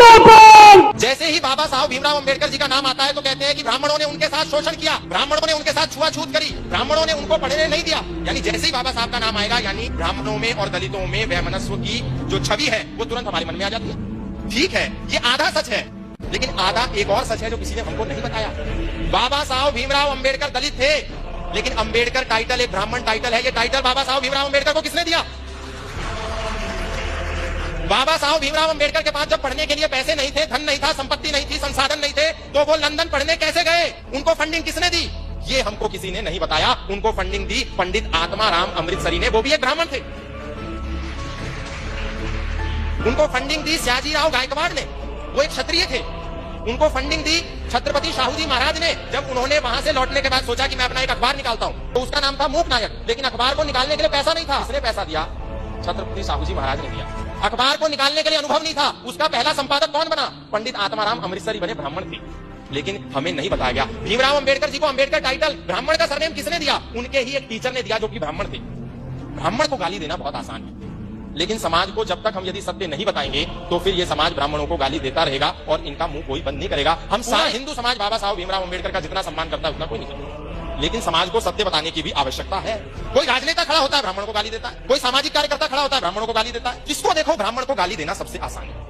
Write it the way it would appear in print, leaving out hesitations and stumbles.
जिंदाबाद। जैसे ही बाबा साहब भीमराव अंबेडकर जी का नाम आता है तो कहते हैं कि ब्राह्मणों ने उनके साथ शोषण किया, ब्राह्मणों ने उनके साथ छुआछूत करी, ब्राह्मणों ने उनको पढ़ने नहीं दिया। यानी जैसे ही बाबा साहब का नाम आएगा यानी ब्राह्मणों में और दलितों में वैमनस्व की जो छवि है वो तुरंत हमारे मन में आ जाती है। ठीक है, ये आधा सच है, लेकिन आधा एक और सच है जो किसी ने हमको नहीं बताया। बाबा साहब भीमराव अंबेडकर दलित थे, लेकिन अंबेडकर टाइटल एक ब्राह्मण टाइटल है। ये टाइटल बाबा साहब भीमराव अंबेडकर को किसने दिया? बाबा साहब भीमराव अंबेडकर के पास जब पढ़ने के लिए पैसे नहीं थे, धन नहीं था, संपत्ति नहीं थी, संसाधन नहीं थे, तो वो लंदन पढ़ने कैसे गए? उनको फंडिंग किसने दी? ये हमको किसी ने नहीं बताया। उनको फंडिंग दी पंडित आत्माराम अमृतसरी ने, वो भी एक ब्राह्मण थे। उनको फंडिंग दी सयाजीराव गायकवाड़ ने, वो एक क्षत्रिय थे। उनको फंडिंग दी छत्रपति शाहू जी महाराज ने, जब उन्होंने वहां से लौटने के बाद सोचा कि मैं अपना एक अखबार निकालता हूं, तो उसका नाम था मूक नायक। लेकिन अखबार को निकालने के लिए पैसा नहीं था। किसने पैसा दिया? छत्रपति शाहू जी महाराज ने दिया। अखबार को निकालने के लिए अनुभव नहीं था। उसका पहला संपादक कौन बना? पंडित आत्माराम अमृतसरी बने, ब्राह्मण थे। लेकिन हमें नहीं बताया गया भीमराव अंबेडकर जी को अंबेडकर टाइटल, ब्राह्मण का सरनेम किसने दिया? उनके ही एक टीचर ने दिया जो कि ब्राह्मण थे। ब्राह्मण को गाली देना बहुत आसान है, लेकिन समाज को जब तक हम यदि सत्य नहीं बताएंगे तो फिर ये समाज ब्राह्मणों को गाली देता रहेगा और इनका मुंह कोई बंद नहीं करेगा। हम सारा हिंदू समाज बाबा साहब भीमराव अंबेडकर का जितना सम्मान करता है उतना कोई नहीं करता, लेकिन समाज को सत्य बताने की भी आवश्यकता है। कोई राजनेता खड़ा होता है ब्राह्मणों को गाली देता है, कोई सामाजिक कार्यकर्ता खड़ा होता है ब्राह्मणों को गाली देता है। किसको देखो ब्राह्मण को गाली देना सबसे आसान है।